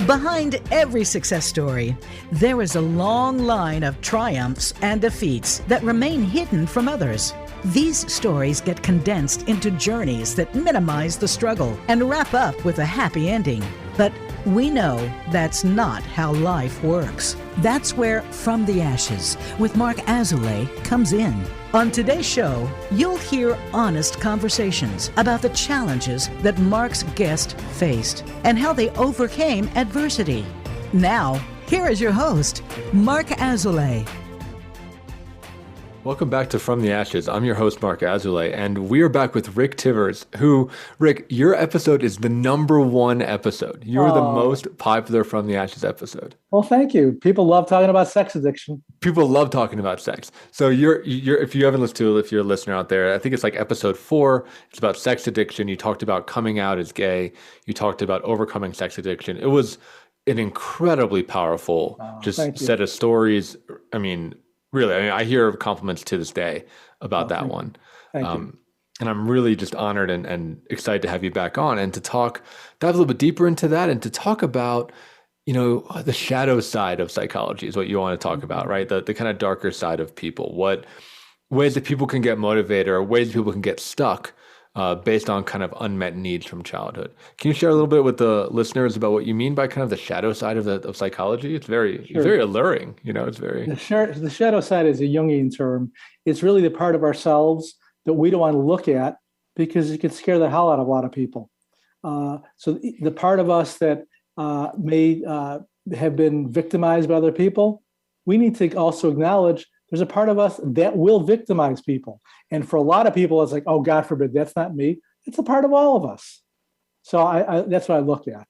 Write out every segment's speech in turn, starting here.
Behind every success story, there is a long line of triumphs and defeats that remain hidden from others. These stories get condensed into journeys that minimize the struggle and wrap up with a happy ending. But we know that's not how life works. That's where From the Ashes with Mark Azoulay comes in. On today's show, you'll hear honest conversations about the challenges that Mark's guest faced and how they overcame adversity. Now, here is your host, Mark Azoulay. Welcome back to From the Ashes. I'm your host, Mark Azoulay, and we're back with Rick Tivers, who, Rick, your episode is the #1 episode. You're the most popular From the Ashes episode. Well, thank you. People love talking about sex addiction. People love talking about sex. So you're if you haven't listened to it, if you're a listener out there, I think it's like episode 4. It's about sex addiction. You talked about coming out as gay. You talked about overcoming sex addiction. It was an incredibly powerful set of stories. I mean, really, I hear compliments to this day about that one. Thank you. And I'm really just honored and excited to have you back on and to dive a little bit deeper into that and to talk about, the shadow side of psychology is what you want to talk about, right? The kind of darker side of people, what ways that people can get motivated or ways that people can get stuck based on kind of unmet needs from childhood. Can you share a little bit with the listeners about what you mean by kind of the shadow side of psychology? It's very alluring. It's very... The shadow side is a Jungian term. It's really the part of ourselves that we don't want to look at because it can scare the hell out of a lot of people. So the part of us that may have been victimized by other people, we need to also acknowledge there's a part of us that will victimize people. And for a lot of people, it's like, oh, God forbid, that's not me. It's a part of all of us. So I that's what I look at.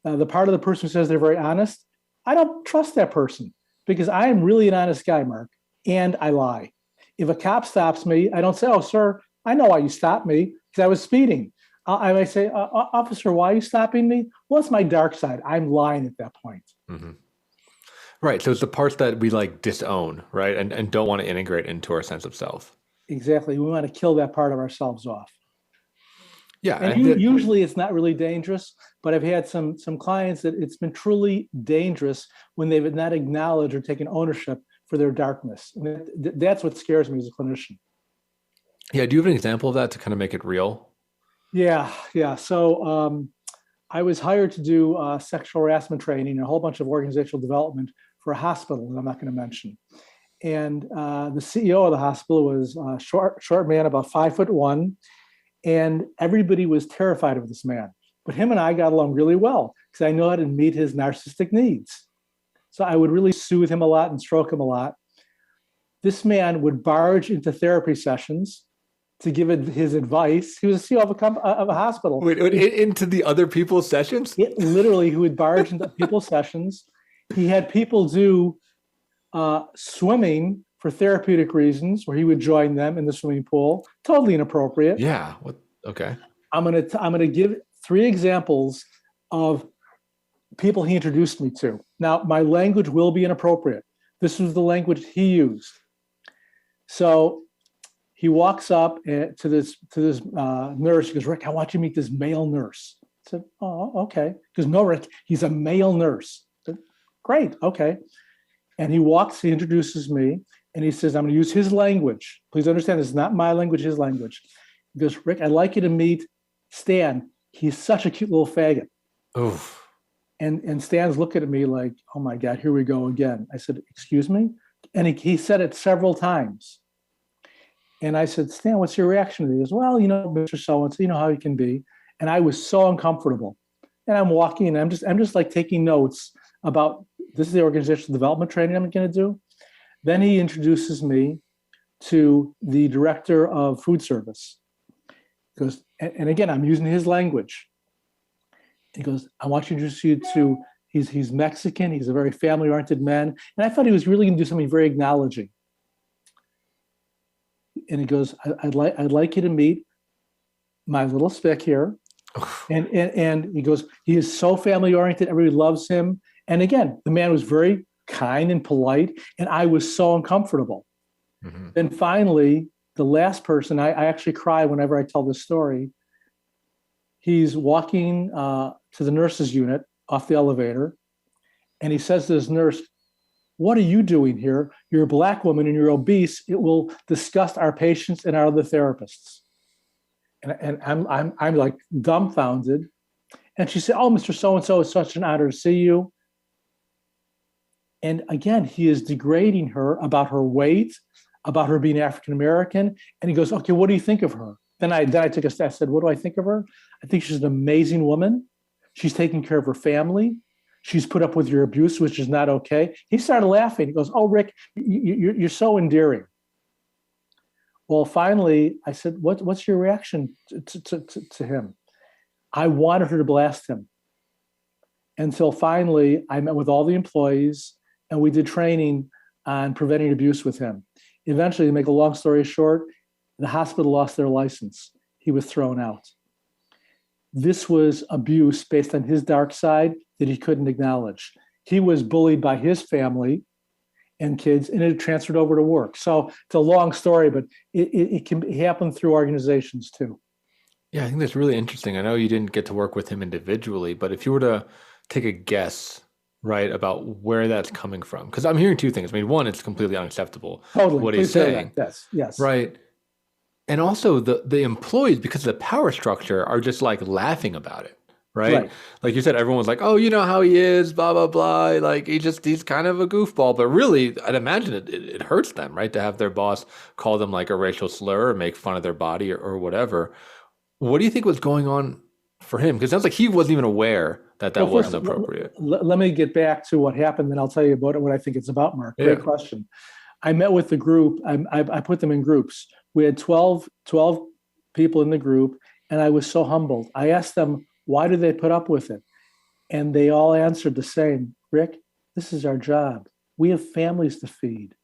The part of the person who says they're very honest, I don't trust that person because I am really an honest guy, Mark, and I lie. If a cop stops me, I don't say, oh, sir, I know why you stopped me because I was speeding. I might say, officer, why are you stopping me? Well, it's my dark side. I'm lying at that point. Mm-hmm. Right. So it's the parts that we disown, right? And don't want to integrate into our sense of self. Exactly. We want to kill that part of ourselves off. Yeah. And usually it's not really dangerous, but I've had some clients that it's been truly dangerous when they've not acknowledged or taken ownership for their darkness. And that's what scares me as a clinician. Yeah. Do you have an example of that to kind of make it real? Yeah. So I was hired to do sexual harassment training and a whole bunch of organizational development for a hospital that I'm not going to mention. And the CEO of the hospital was a short man, about 5'1", and everybody was terrified of this man. But him and I got along really well because I know how to meet his narcissistic needs. So I would really soothe him a lot and stroke him a lot. This man would barge into therapy sessions to give his advice. He was a CEO of a hospital. Wait, into the other people's sessions? Literally, he would barge into people's sessions. He had people do swimming for therapeutic reasons, where he would join them in the swimming pool. Totally inappropriate. Yeah. Okay. I'm gonna give 3 examples of people he introduced me to. Now, my language will be inappropriate. This was the language he used. So he walks up to this nurse. He goes, Rick, I want you to meet this male nurse. I said, oh, okay. He goes, no, Rick, he's a male nurse. I said, great, okay. And he introduces me, and he says, I'm going to use his language. Please understand, this is not my language, his language. He goes, Rick, I'd like you to meet Stan. He's such a cute little faggot. Oof. And Stan's looking at me like, oh my God, here we go again. I said, excuse me? And he said it several times. And I said, Stan, what's your reaction to this? He goes, well, Mr. So-and-so, you know how he can be. And I was so uncomfortable. And I'm walking and I'm just like taking notes about, this is the organizational development training I'm going to do. Then he introduces me to the director of food service. He goes, and again, I'm using his language. He goes, I want to introduce you to, he's Mexican. He's a very family-oriented man. And I thought he was really going to do something very acknowledging. And he goes, I'd like you to meet my little spick here. And he goes, he is so family oriented. Everybody loves him. And again, the man was very kind and polite. And I was so uncomfortable. Mm-hmm. Then finally, the last person, I actually cry whenever I tell this story. He's walking to the nurse's unit off the elevator. And he says to his nurse, "What are you doing here? You're a Black woman and you're obese. It will disgust our patients and our other therapists." And I'm like dumbfounded. And she said, "Oh, Mr. So-and-so, it's such an honor to see you." And again, he is degrading her about her weight, about her being African-American. And he goes, "Okay, what do you think of her?" Then I took a step. I said, "What do I think of her? I think she's an amazing woman. She's taking care of her family. She's put up with your abuse, which is not okay." He started laughing. He goes, "Oh, Rick, you're so endearing." Well, finally, I said, what's your reaction to him? I wanted her to blast him. Until finally, I met with all the employees and we did training on preventing abuse with him. Eventually, to make a long story short, the hospital lost their license. He was thrown out. This was abuse based on his dark side that he couldn't acknowledge. He was bullied by his family and kids, and it transferred over to work. So it's a long story, but it can happen through organizations too. Yeah, I think that's really interesting. I know you didn't get to work with him individually, but if you were to take a guess, right, about where that's coming from, because I'm hearing two things. I mean, one, it's completely unacceptable. Totally. What he's saying. Yes. Right. And also the employees, because of the power structure, are just like laughing about it. Right? Like you said, everyone's like, "Oh, you know how he is, blah, blah, blah. Like he's kind of a goofball." But really, I'd imagine it hurts them, right? To have their boss call them like a racial slur or make fun of their body or whatever. What do you think was going on for him? Because it sounds like he wasn't even aware that wasn't appropriate. Let me get back to what happened, then I'll tell you about it, what I think it's about, Mark. Great question. I met with the group. I put them in groups. We had 12 people in the group, and I was so humbled. I asked them, why do they put up with it? And they all answered the same. "Rick, this is our job. We have families to feed.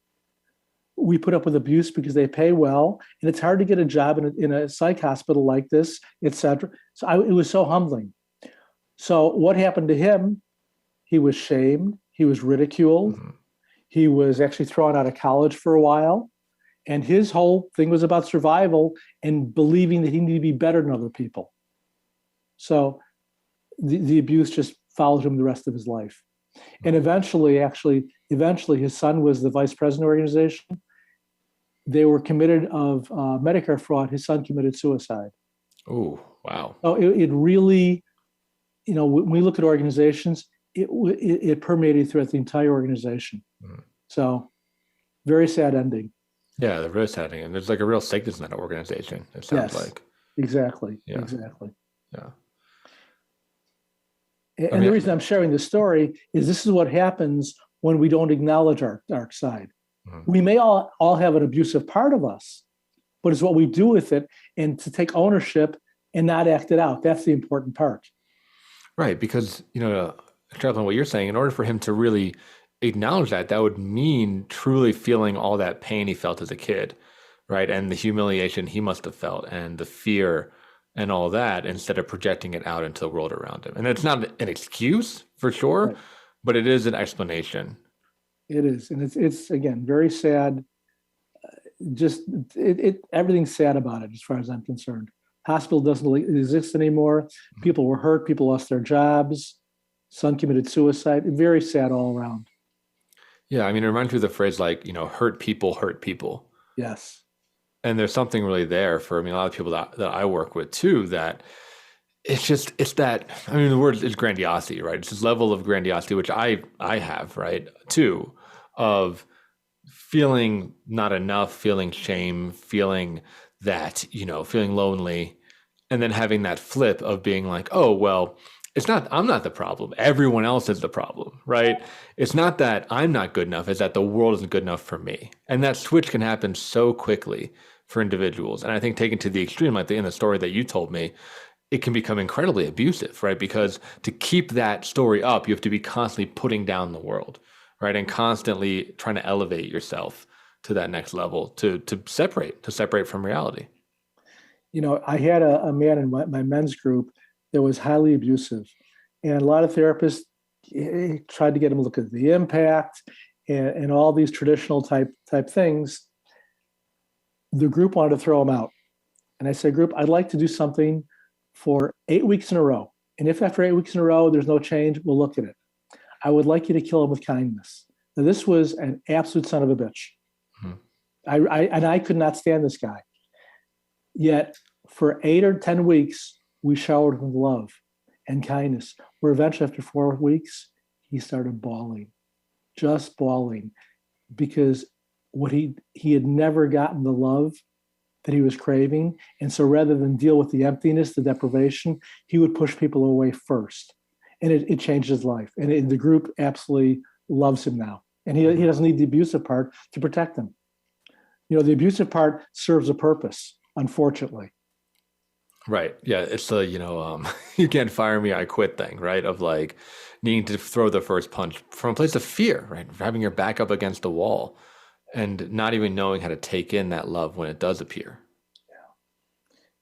We put up with abuse because they pay well, and it's hard to get a job in a psych hospital like this, etc." So it was so humbling. So what happened to him? He was shamed. He was ridiculed. Mm-hmm. He was actually thrown out of college for a while. And his whole thing was about survival and believing that he needed to be better than other people. So the abuse just followed him the rest of his life. And eventually, his son was the vice president of the organization. They were committed of Medicare fraud. His son committed suicide. Oh, wow. So it really, when we look at organizations, it permeated throughout the entire organization. Mm. So very sad ending. Yeah, the real sad ending. And there's like a real sickness in that organization, it sounds like. Exactly. Yeah. Exactly. Yeah. And the reason I'm sharing this story is this is what happens when we don't acknowledge our dark side. Mm-hmm. We may all have an abusive part of us, but it's what we do with it and to take ownership and not act it out. That's the important part. Right. Because, Charles, what you're saying, in order for him to really acknowledge that would mean truly feeling all that pain he felt as a kid, right? And the humiliation he must have felt and the fear and all that, instead of projecting it out into the world around him. And it's not an excuse for sure, right, but it is an explanation. It is. And it's again, very sad. Everything's sad about it as far as I'm concerned. Hospital doesn't exist anymore. People were hurt. People lost their jobs. Son committed suicide. Very sad all around. Yeah. I mean, it reminds me of the phrase like, hurt people hurt people. Yes. And there's something really there for, a lot of people that I work with too, that it's that, the word is grandiosity, right? It's this level of grandiosity, which I have, right, too, of feeling not enough, feeling shame, feeling that, feeling lonely, and then having that flip of being like, oh, well, I'm not the problem. Everyone else is the problem, right? It's not that I'm not good enough. It's that the world isn't good enough for me. And that switch can happen so quickly for individuals. And I think taken to the extreme, like in the story that you told me, it can become incredibly abusive, right? Because to keep that story up, you have to be constantly putting down the world, right? And constantly trying to elevate yourself to that next level, to separate from reality. I had a man in my men's group that was highly abusive. And a lot of therapists tried to get him to look at the impact and all these traditional type things. The group wanted to throw him out. And I said, group, I'd like to do something for 8 weeks in a row. And if after 8 weeks in a row, there's no change, we'll look at it. I would like you to kill him with kindness. Now, this was an absolute son of a bitch. I could not stand this guy. Yet for 8 or 10 weeks, we showered him with love and kindness. Where eventually, after 4 weeks, he started bawling, just bawling, because he had never gotten the love that he was craving. And so rather than deal with the emptiness, the deprivation, he would push people away first. And it changed his life. And the group absolutely loves him now. And he doesn't need the abusive part to protect them. The abusive part serves a purpose, unfortunately. Right. Yeah. It's the, you can't fire me, I quit thing, right? Of like needing to throw the first punch from a place of fear, right? Having your back up against the wall and not even knowing how to take in that love when it does appear.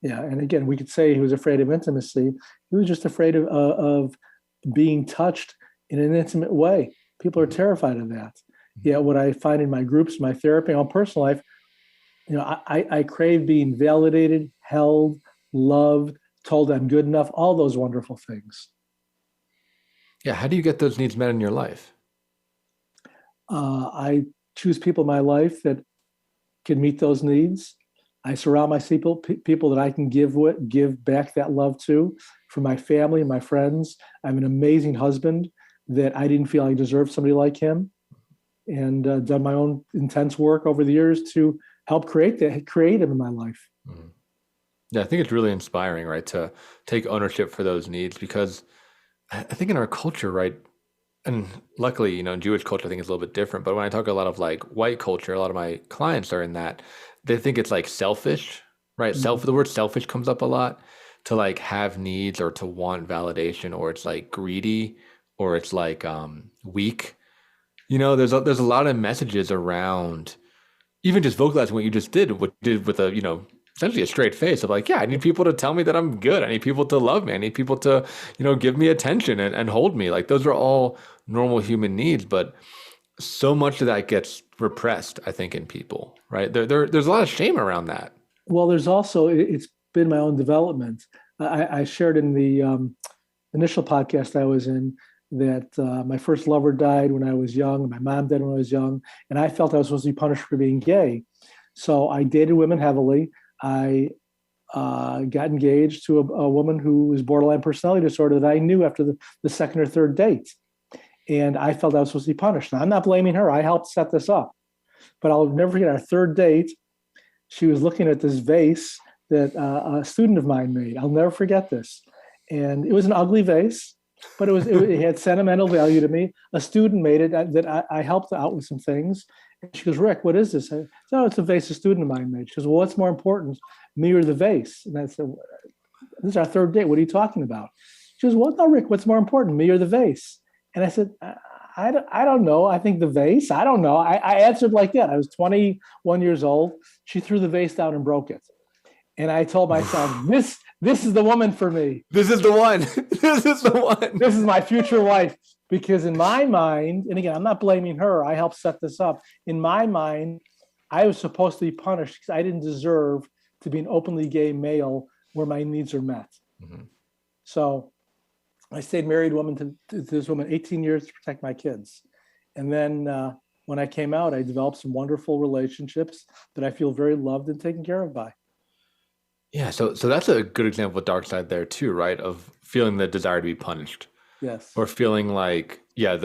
Yeah. And again, we could say he was afraid of intimacy. He was just afraid of being touched in an intimate way. People are terrified of that. Yeah. What I find in my groups, my therapy, my personal life, I crave being validated, held, loved, told I'm good enough, all those wonderful things. Yeah. How do you get those needs met in your life? I choose people in my life that can meet those needs. I surround myself people that I can give back that love to. For my family, my friends, I'm an amazing husband that I didn't feel I deserved somebody like him, and done my own intense work over the years to help create him in my life. Mm-hmm. Yeah, I think it's really inspiring, right, to take ownership for those needs, because I think in our culture, right, and luckily, Jewish culture, I think is a little bit different. But when I talk a lot of like white culture, a lot of my clients are in that, they think it's like selfish, right? Mm-hmm. The word selfish comes up a lot, to like have needs or to want validation, or it's like greedy, or it's like weak. There's a lot of messages around even just vocalizing what you just did with a, essentially a straight face of like, yeah, I need people to tell me that I'm good. I need people to love me. I need people to, give me attention and hold me. Like those are all normal human needs, but so much of that gets repressed, I think, in people, right? There's a lot of shame around that. Well, there's also, it's been my own development. I shared in the initial podcast I was in that my first lover died when I was young. My mom died when I was young, and I felt I was supposed to be punished for being gay. So I dated women heavily. I got engaged to a woman who was borderline personality disorder that I knew after the second or third date. And I felt I was supposed to be punished. Now, I'm not blaming her. I helped set this up. But I'll never forget our third date. She was looking at this vase that a student of mine made. I'll never forget this. And it was an ugly vase, but it had sentimental value to me. A student made it that I helped out with some things. And she goes, Rick, what is this? I said, oh, it's a vase a student of mine made. She goes, well, what's more important, me or the vase? And I said, this is our third date. What are you talking about? She goes, well, no, Rick, what's more important, me or the vase? And I said, I don't know. I think the vase. I don't know. I answered like that. I was 21 years old. She threw the vase down and broke it. And I told myself, this is the woman for me. This is the one. This is the one. This is my future wife. Because in my mind, and again, I'm not blaming her. I helped set this up. In my mind, I was supposed to be punished because I didn't deserve to be an openly gay male where my needs are met. Mm-hmm. So I stayed married to this woman 18 years to protect my kids. And then when I came out, I developed some wonderful relationships that I feel very loved and taken care of by. Yeah, so that's a good example of dark side there too, right? Of feeling the desire to be punished. Yes. Or feeling like, I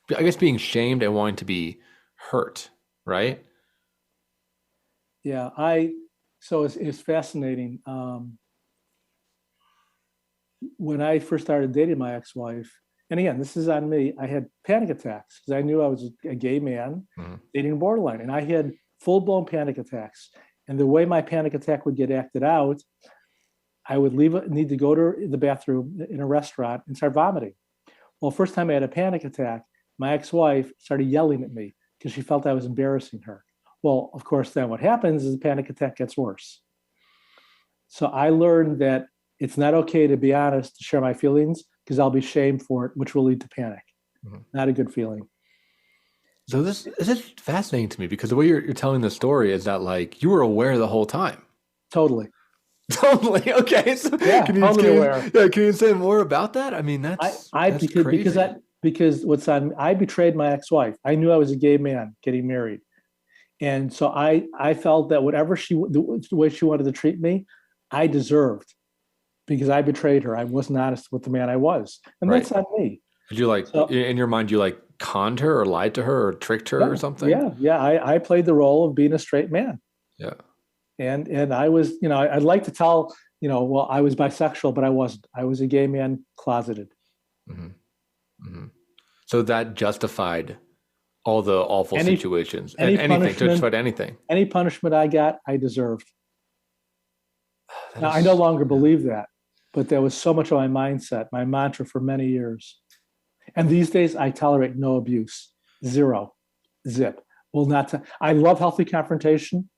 guess being shamed and wanting to be hurt, right? Yeah, so it's fascinating. When I first started dating my ex-wife, and again, this is on me, I had panic attacks because I knew I was a gay man dating borderline, and I had full-blown panic attacks. And the way my panic attack would get acted out, I would need to go to the bathroom in a restaurant and start vomiting. Well, first time I had a panic attack, my ex-wife started yelling at me because she felt I was embarrassing her. Well, of course, then what happens is the panic attack gets worse. So I learned that it's not okay to be honest, to share my feelings, because I'll be shamed for it, which will lead to panic. Mm-hmm. Not a good feeling. So this is fascinating to me because the way you're telling the story is that like you were aware the whole time. Totally. Totally. Okay. So Yeah, totally aware. can you say more about that? I mean, that's crazy. Because I betrayed my ex-wife. I knew I was a gay man getting married. And so I felt that whatever the way she wanted to treat me, I deserved, because I betrayed her. I wasn't honest with the man I was. And Right. that's on me. Did you in your mind, you conned her or lied to her or tricked her or something? Yeah. I played the role of being a straight man. Yeah. And I was, I'd like to tell, well, I was bisexual, but I wasn't. I was a gay man, closeted. Mm-hmm. Mm-hmm. So that justified all the awful situations and anything, justified anything. Any punishment I got, I deserved. Now, I no longer believe that, but there was so much of my mindset, my mantra for many years. And these days, I tolerate no abuse. Zero. Zip. I love healthy confrontation.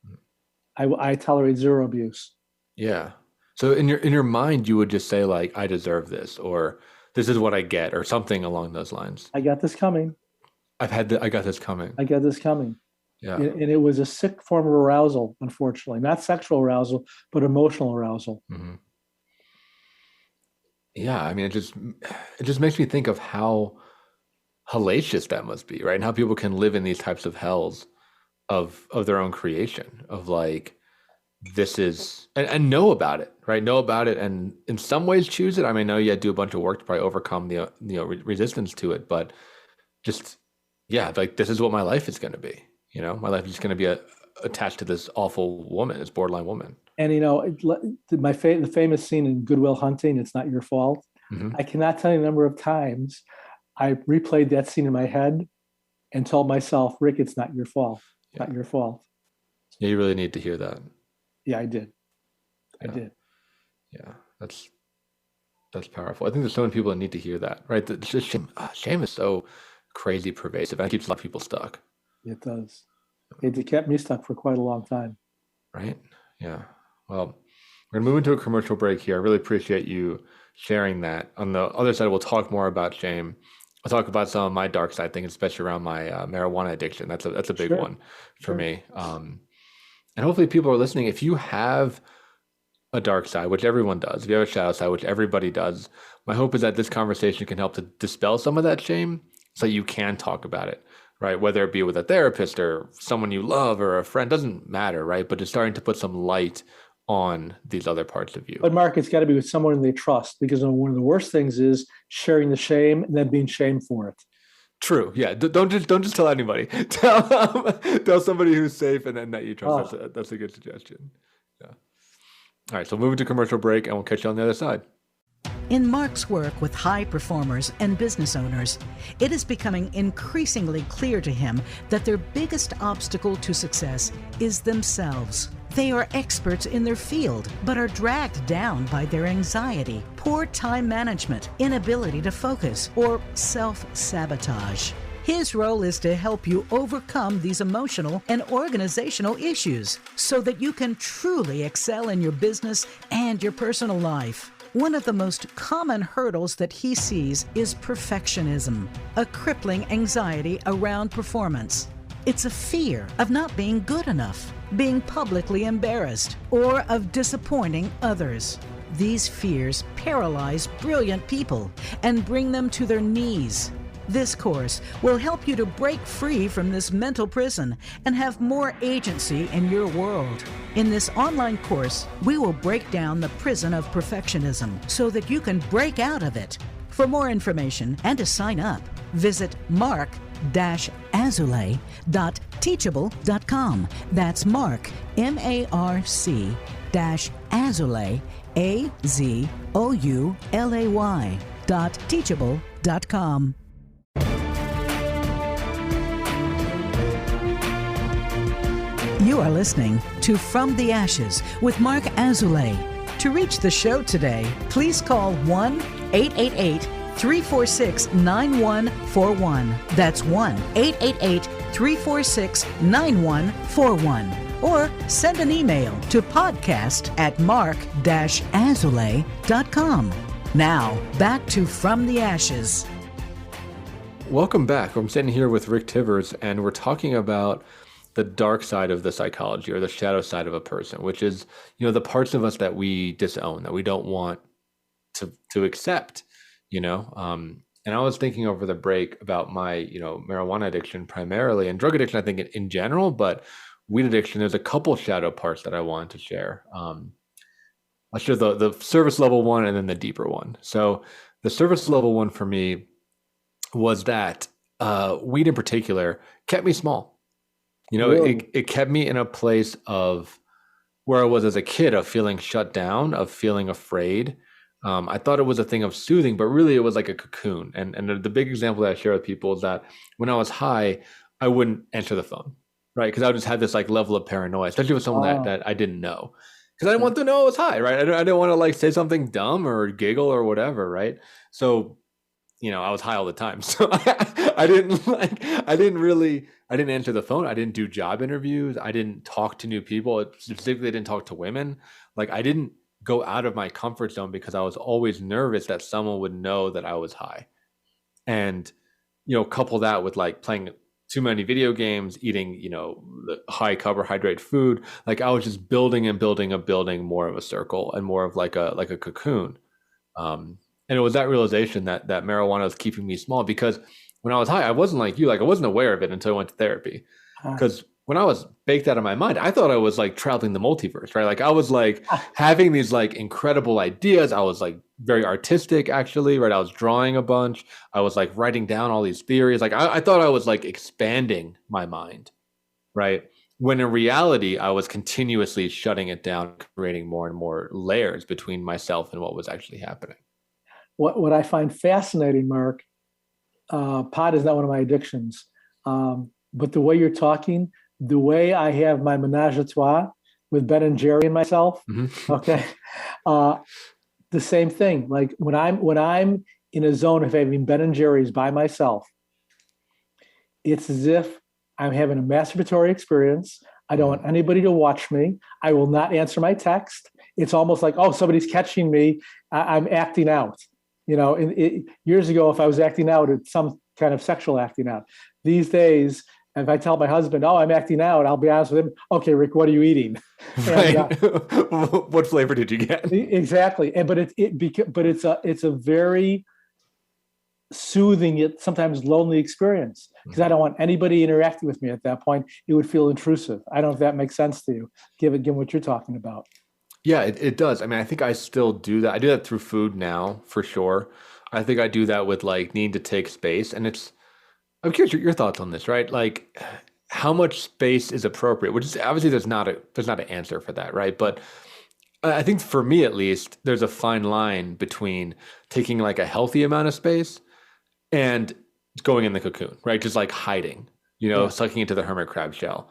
I tolerate zero abuse. Yeah. So in your mind, you would just say I deserve this, or this is what I get, or something along those lines. I got this coming. I got this coming. I got this coming. Yeah. And it was a sick form of arousal, unfortunately, not sexual arousal, but emotional arousal. Mm-hmm. Yeah. I mean, it just makes me think of how hellacious that must be, right? And how people can live in these types of hells of their own creation, of this is, and know about it, right? Know about it, and in some ways choose it. I mean, I know you had to do a bunch of work to probably overcome the resistance to it, but just, yeah, this is what my life is going to be. My life is going to be attached to this awful woman, this borderline woman. And the famous scene in Good Will Hunting, "It's Not Your Fault." Mm-hmm. I cannot tell you the number of times I replayed that scene in my head and told myself, "Rick, it's not your fault. It's not your fault." Yeah, you really need to hear that. Yeah, I did. I did. Yeah, that's powerful. I think there's so many people that need to hear that, right? It's just shame is so crazy pervasive, and it keeps a lot of people stuck. It does. It kept me stuck for quite a long time. Right? Yeah. Well, we're going to move into a commercial break here. I really appreciate you sharing that. On the other side, we'll talk more about shame. I'll talk about some of my dark side things, especially around my marijuana addiction. That's a big one for me. And hopefully people are listening. If you have a dark side, which everyone does, if you have a shadow side, which everybody does, my hope is that this conversation can help to dispel some of that shame so you can talk about it, right? Whether it be with a therapist or someone you love or a friend, doesn't matter, right? But just starting to put some light on these other parts of you. But Mark, it's got to be with someone they trust, because one of the worst things is sharing the shame and then being shamed for it. True. Yeah. Don't just tell anybody. Tell somebody who's safe and then that you trust. That's a good suggestion. Yeah. All right. So moving to commercial break, and we'll catch you on the other side. In Mark's work with high performers and business owners, it is becoming increasingly clear to him that their biggest obstacle to success is themselves. They are experts in their field, but are dragged down by their anxiety, poor time management, inability to focus, or self-sabotage. His role is to help you overcome these emotional and organizational issues so that you can truly excel in your business and your personal life. One of the most common hurdles that he sees is perfectionism, a crippling anxiety around performance. It's a fear of not being good enough, being publicly embarrassed, or of disappointing others. These fears paralyze brilliant people and bring them to their knees. This course will help you to break free from this mental prison and have more agency in your world. In this online course, we will break down the prison of perfectionism so that you can break out of it. For more information and to sign up, visit mark-azulay.teachable.com. That's Mark, MARC-Azulay, AZOULAY.teachable.com. You are listening to From the Ashes with Mark Azulay. To reach the show today, please call 1-888-346-9141. That's 1-888-346-9141. Or send an email to podcast@mark-azulay.com. Now, back to From the Ashes. Welcome back. I'm sitting here with Rick Tivers, and we're talking about the dark side of the psychology or the shadow side of a person, which is, the parts of us that we disown, that we don't want to accept, and I was thinking over the break about my, marijuana addiction primarily, and drug addiction, I think in general, but weed addiction, there's a couple shadow parts that I wanted to share. I'll share the service level one and then the deeper one. So the service level one for me was that weed in particular kept me small. Really? It kept me in a place of where I was as a kid, of feeling shut down, of feeling afraid. I thought it was a thing of soothing, but really it was like a cocoon. And the big example that I share with people is that when I was high, I wouldn't answer the phone, right? Because I would just have this like level of paranoia, especially with someone that I didn't know. Because I didn't want to know I was high, right? I didn't want to like say something dumb or giggle or whatever, right? So, I was high all the time. So I didn't answer the phone. I didn't do job interviews. I didn't talk to new people. Specifically, I didn't talk to women. Like I didn't go out of my comfort zone because I was always nervous that someone would know that I was high. And, couple that with like playing too many video games, eating, the high carbohydrate food. Like I was just building more of a circle and more of like a cocoon. And it was that realization that marijuana was keeping me small, because when I was high, I wasn't like you, like I wasn't aware of it until I went to therapy. Because when I was baked out of my mind, I thought I was like traveling the multiverse, right? Like I was like having these like incredible ideas. I was like very artistic actually, right? I was drawing a bunch. I was like writing down all these theories. Like I thought I was like expanding my mind, right? When in reality, I was continuously shutting it down, creating more and more layers between myself and what was actually happening. What I find fascinating, Mark, pot is not one of my addictions, but the way you're talking, the way I have my menage a trois with Ben and Jerry and myself, okay, the same thing. Like when I'm in a zone of having Ben and Jerry's by myself, it's as if I'm having a masturbatory experience. I don't want anybody to watch me. I will not answer my text. It's almost like, oh, somebody's catching me. I'm acting out. Years ago, if I was acting out, it's some kind of sexual acting out. These days, if I tell my husband, oh, I'm acting out, I'll be honest with him. Okay, Rick, what are you eating? Right. What flavor did you get? Exactly. But it's a very soothing yet sometimes lonely experience, because I don't want anybody interacting with me at that point. It would feel intrusive. I don't know if that makes sense to you, given what you're talking about. Yeah, it does. I mean, I think I still do that. I do that through food now, for sure. I think I do that with like needing to take space. And I'm curious your thoughts on this, right? Like how much space is appropriate, which is obviously there's not an answer for that, right? But I think for me at least, there's a fine line between taking like a healthy amount of space and going in the cocoon, right? Just like hiding, sucking into the hermit crab shell.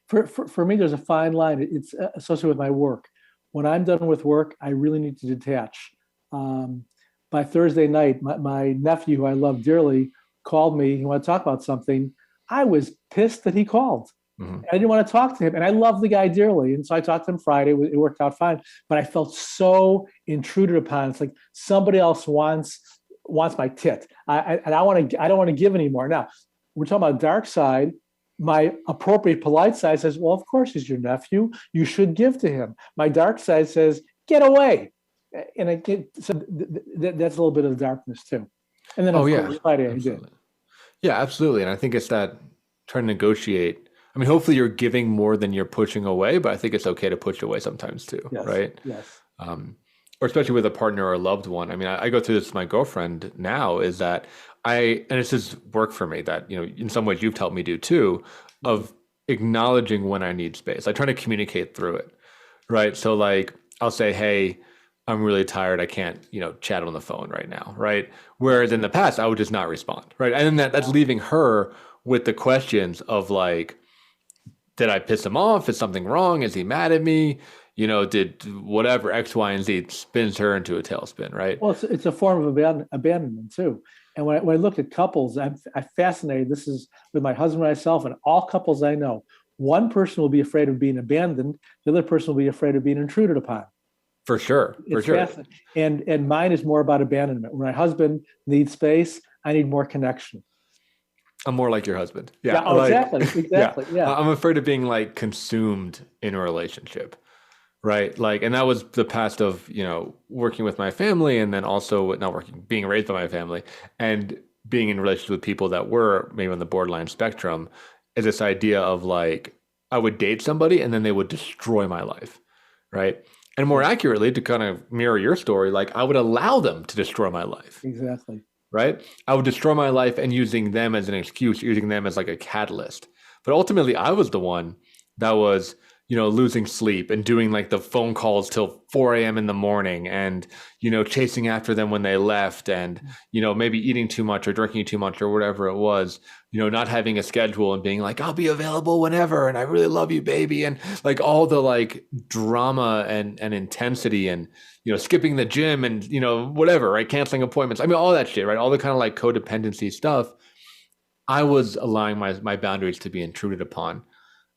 For me, there's a fine line. It's associated with my work. When I'm done with work, I really need to detach. By Thursday night, my nephew, who I love dearly, called me. He wanted to talk about something. I was pissed that he called. I didn't want to talk to him. And I love the guy dearly. And so I talked to him Friday. It worked out fine. But I felt so intruded upon. It's like somebody else wants my tit. I don't want to give anymore. Now, we're talking about dark side. My appropriate polite side says, well, of course, he's your nephew. You should give to him. My dark side says, get away. And that's a little bit of darkness too. And then, of course, Friday I did. Yeah, absolutely. And I think it's that trying to negotiate. I mean, hopefully you're giving more than you're pushing away, but I think it's okay to push away sometimes too, right? Yes. Or especially with a partner or a loved one. I mean, I go through this with my girlfriend now, is that and it's just work for me that, in some ways you've helped me do too, of acknowledging when I need space. I try to communicate through it, right? So like, I'll say, hey, I'm really tired. I can't, chat on the phone right now, right? Whereas in the past, I would just not respond, right? And then that's leaving her with the questions of like, did I piss him off? Is something wrong? Is he mad at me? Did whatever X, Y, and Z spins her into a tailspin, right? Well, it's a form of abandonment too. And when I look at couples, I'm fascinated. This is with my husband and myself and all couples I know. One person will be afraid of being abandoned. The other person will be afraid of being intruded upon. For sure. And mine is more about abandonment. When my husband needs space, I need more connection. I'm more like your husband. Yeah. Yeah. Oh, Like, exactly. Yeah. I'm afraid of being like consumed in a relationship. Right. Like, and that was the past of, working with my family and then also not working, being raised by my family and being in relationships with people that were maybe on the borderline spectrum is this idea of like, I would date somebody and then they would destroy my life. Right. And more accurately, to kind of mirror your story, like I would allow them to destroy my life. Exactly. Right. I would destroy my life and using them as an excuse, using them as like a catalyst. But ultimately, I was the one that was losing sleep and doing like the phone calls till 4 a.m. in the morning and, chasing after them when they left and, maybe eating too much or drinking too much or whatever it was, not having a schedule and being like, I'll be available whenever. And I really love you, baby. And like all the like drama and intensity and, skipping the gym and, whatever, right. Canceling appointments. I mean, all that shit, right. All the kind of like codependency stuff. I was allowing my boundaries to be intruded upon.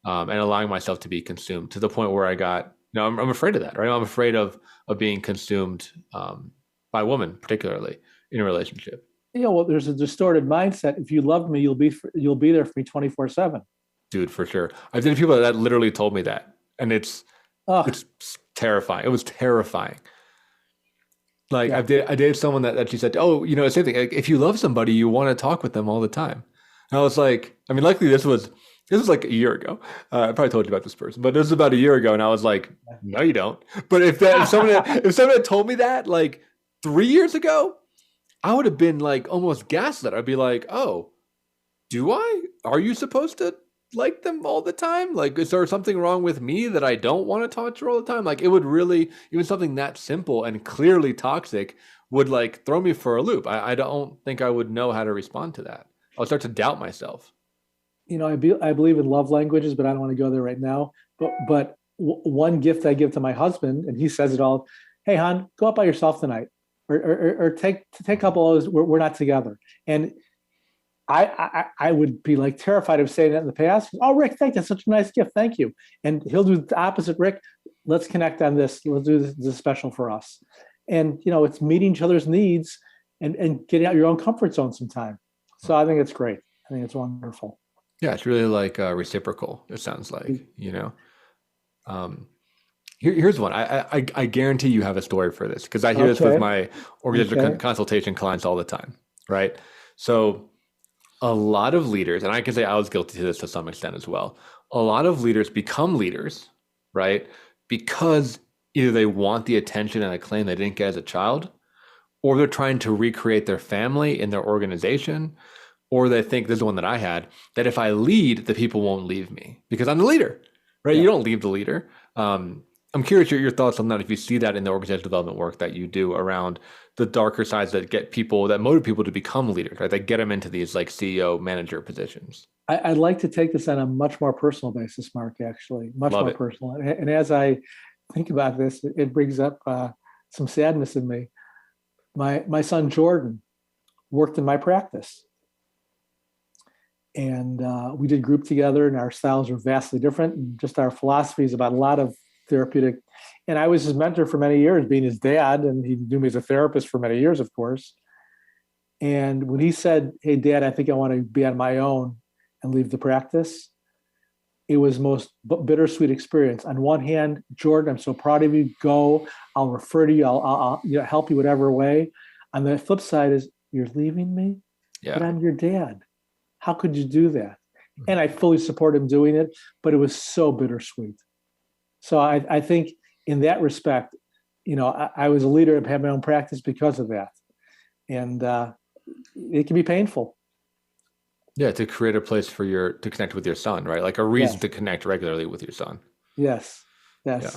And allowing myself to be consumed to the point where I got, I'm afraid of that, right? I'm afraid of being consumed by a woman, particularly in a relationship. Well, there's a distorted mindset. If you loved me, you'll be there for me 24/7. Dude, for sure. I've dated people that literally told me that, and it's terrifying. It was terrifying. Like I dated someone that she said, oh, same thing. Like, if you love somebody, you want to talk with them all the time. And I was like, I mean, luckily this was like a year ago. I probably told you about this person, but this was about a year ago, and I was like, "No, you don't." But if someone had told me that like 3 years ago, I would have been like almost gaslit. I'd be like, "Oh, do I? Are you supposed to like them all the time? Like, is there something wrong with me that I don't want to talk to her all the time?" Like, it would really, even something that simple and clearly toxic would like throw me for a loop. I don't think I would know how to respond to that. I'll start to doubt myself. I believe in love languages, but I don't want to go there right now. But one gift I give to my husband, and he says it all. Hey, hon, go out by yourself tonight, or take a couple of those. We're not together. And I would be like terrified of saying that in the past. Oh, Rick, thank you. That's such a nice gift. Thank you. And he'll do the opposite. Rick, let's connect on this. Let's do this special for us. And it's meeting each other's needs and getting out your own comfort zone sometime. So I think it's great. I think it's wonderful. Yeah, it's really like reciprocal. It sounds like, Here's one. I guarantee you have a story for this because I hear this with my organizational consultation clients all the time, right? So a lot of leaders, and I can say I was guilty to this to some extent as well. A lot of leaders become leaders, right? Because either they want the attention and acclaim they didn't get as a child, or they're trying to recreate their family in their organization. Or they think, this is the one that I had, that if I lead, the people won't leave me because I'm the leader, right? Yeah. You don't leave the leader. I'm curious your thoughts on that. If you see that in the organizational development work that you do around the darker sides that motivate people to become leaders, right? That get them into these like CEO manager positions. I'd like to take this on a much more personal basis, Mark, actually, much more personal. And as I think about this, it brings up some sadness in me. My son, Jordan, worked in my practice. And we did group together, and our styles were vastly different. And just our philosophies about a lot of therapeutic. And I was his mentor for many years, being his dad, and he knew me as a therapist for many years, of course. And when he said, "Hey, Dad, I think I want to be on my own and leave the practice," it was the most bittersweet experience. On one hand, Jordan, I'm so proud of you. Go. I'll refer to you. I'll help you whatever way. On the flip side is, you're leaving me? Yeah. But I'm your dad. How could you do that? And I fully support him doing it, but it was so bittersweet. So I think in that respect, I was a leader and had my own practice because of that. And it can be painful. Yeah, to create a place to connect with your son, right? Like a reason to connect regularly with your son. Yes. Yeah.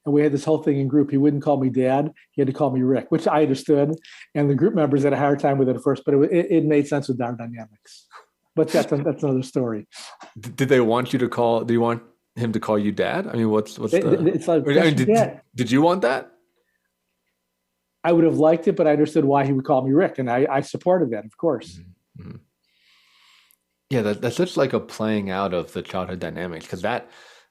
And we had this whole thing in group. He wouldn't call me Dad. He had to call me Rick, which I understood. And the group members had a hard time with it at first, but it made sense with our dynamics. But that's another story. Did they want you to call? Do you want him to call you Dad? I mean, what's it's like, did you want that? I would have liked it, but I understood why he would call me Rick, and I supported that, of course. Mm-hmm. Yeah, that's such like a playing out of the childhood dynamics, because that,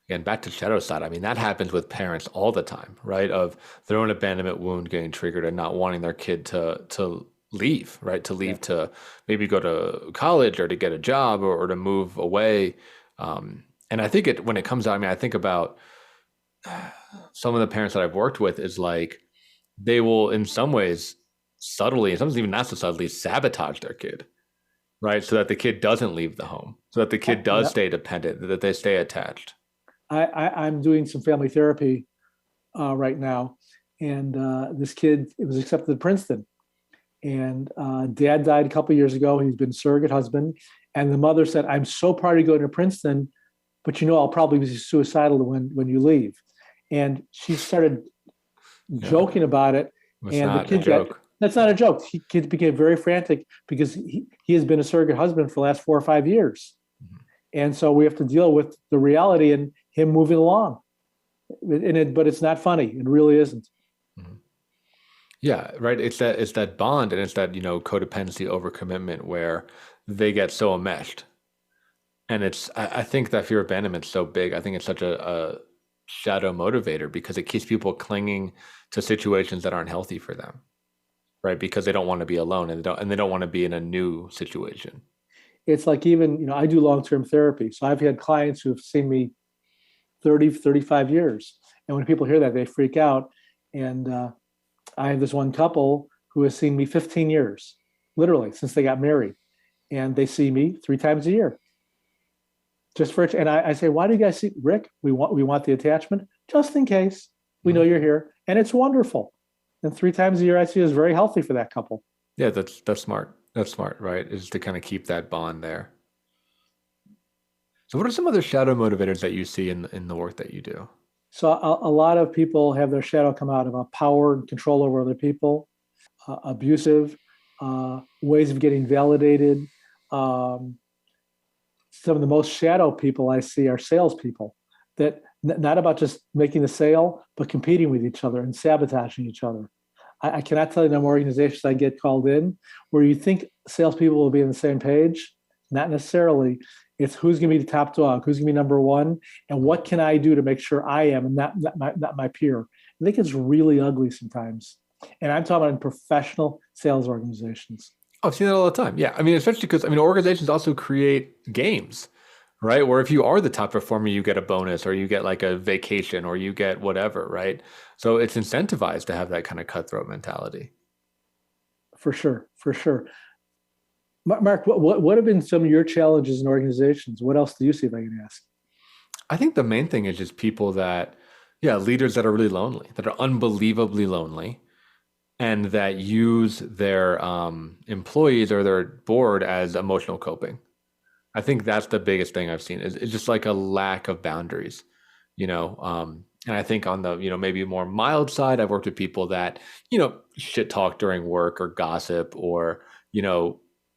again, back to shadow side, I mean, that happens with parents all the time, right? Of their own abandonment wound getting triggered and not wanting their kid to leave, right? To leave to maybe go to college or to get a job or to move away. And I think when it comes out, I mean, I think about some of the parents that I've worked with is like, they will in some ways subtly, and sometimes even not so subtly, sabotage their kid, right? So that the kid doesn't leave the home, so that the kid does stay dependent, that they stay attached. I'm doing some family therapy right now, and this kid, it was accepted at Princeton, and dad died a couple of years ago. He's been a surrogate husband, and the mother said, "I'm so proud of you going to Princeton, but you know I'll probably be suicidal when you leave." And she started joking about it, and the kid that's not a joke. Kid became very frantic because he has been a surrogate husband for the last 4 or 5 years. Mm-hmm. And so we have to deal with the reality and him moving along. But it's not funny. It really isn't. Mm-hmm. Yeah, right. It's that bond, and it's that, codependency over commitment where they get so enmeshed. And I think that fear of abandonment is so big. I think it's such a shadow motivator because it keeps people clinging to situations that aren't healthy for them. Right, because they don't want to be alone, and they don't want to be in a new situation. It's like, even, I do long-term therapy. So I've had clients who have seen me 30, 35 years. And when people hear that, they freak out. And I have this one couple who has seen me 15 years, literally, since they got married. And they see me 3 times a year. And I say, why do you guys see Rick? We want the attachment, just in case. We know you're here. And it's wonderful. And 3 times a year, I see is very healthy for that couple. Yeah, that's smart. That's smart, right? Is to kind of keep that bond there. So what are some other shadow motivators that you see in the work that you do? So a lot of people have their shadow come out about power and control over other people, abusive, ways of getting validated. Some of the most shadow people I see are salespeople that not about just making the sale, but competing with each other and sabotaging each other. I cannot tell you the number of organizations I get called in where you think salespeople will be on the same page. Not necessarily. It's who's going to be the top dog, who's going to be number one, and what can I do to make sure I am and not my peer. I think it's really ugly sometimes. And I'm talking about in professional sales organizations. I've seen that all the time. Yeah. I mean, especially because, organizations also create games, right? Where if you are the top performer, you get a bonus, or you get like a vacation, or you get whatever, right? So it's incentivized to have that kind of cutthroat mentality. For sure. Mark, what have been some of your challenges in organizations? What else do you see, if I can ask? I think the main thing is just people that, leaders that are really lonely, that are unbelievably lonely, and that use their employees or their board as emotional coping. I think that's the biggest thing I've seen is just like a lack of boundaries, and I think on the, maybe more mild side, I've worked with people that, shit talk during work or gossip, or,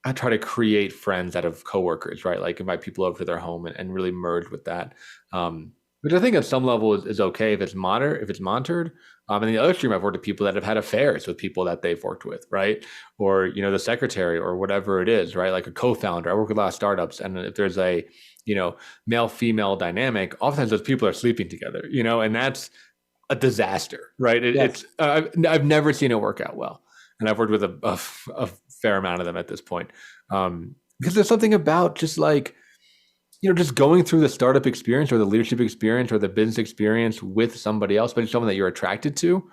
I try to create friends out of coworkers, right? Like invite people over to their home and really merge with that. Which I think at some level is okay if it's monitored. And the other extreme, I've worked with people that have had affairs with people that they've worked with, right? Or, the secretary or whatever it is, right? Like a co-founder. I work with a lot of startups, and if there's a, male-female dynamic, oftentimes those people are sleeping together, and that's a disaster, right? Yes. I've never seen it work out well. And I've worked with a fair amount of them at this point. Because there's something about just like, just going through the startup experience or the leadership experience or the business experience with somebody else, but it's someone that you're attracted to.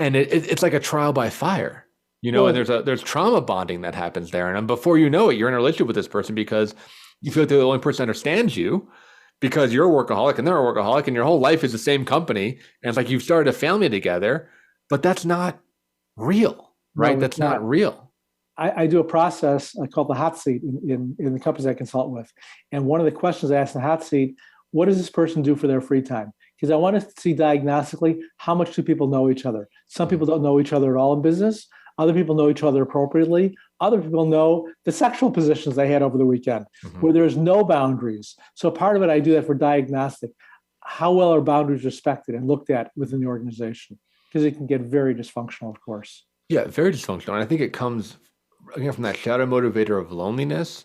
And it's like a trial by fire, and there's trauma bonding that happens there. And before you know it, you're in a relationship with this person because you feel like they're the only person that understands you, because you're a workaholic and they're a workaholic, and your whole life is the same company. And it's like you've started a family together, but that's not real, right? No, that's not real. I do a process called the hot seat in the companies I consult with. And one of the questions I ask in the hot seat, what does this person do for their free time? Because I want to see diagnostically, how much do people know each other? Some people don't know each other at all in business. Other people know each other appropriately. Other people know the sexual positions they had over the weekend, where there's no boundaries. So part of it, I do that for diagnostic. How well are boundaries respected and looked at within the organization? Because it can get very dysfunctional, of course. Yeah, very dysfunctional. And I think it comes, again, from that shadow motivator of loneliness,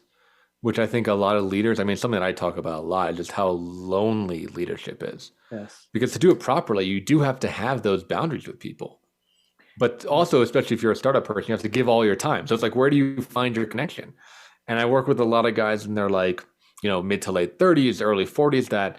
which I think a lot of leaders, something that I talk about a lot is just how lonely leadership is. Yes. Because to do it properly, you do have to have those boundaries with people. But also, especially if you're a startup person, you have to give all your time. So it's like, where do you find your connection? And I work with a lot of guys and they're like, mid to late 30s, early 40s that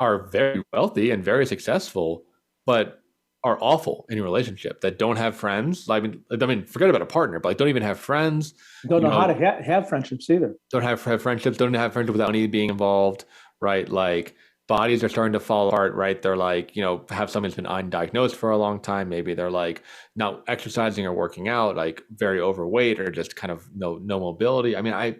are very wealthy and very successful, but are awful in a relationship, that don't have friends. I mean, forget about a partner, but like don't even have friends. Don't know how to have friendships either. Don't have friendships, don't have friendships without money being involved, right? Like bodies are starting to fall apart, right? They're like, have something that's been undiagnosed for a long time. Maybe they're like not exercising or working out, like very overweight or just kind of no mobility. I mean, I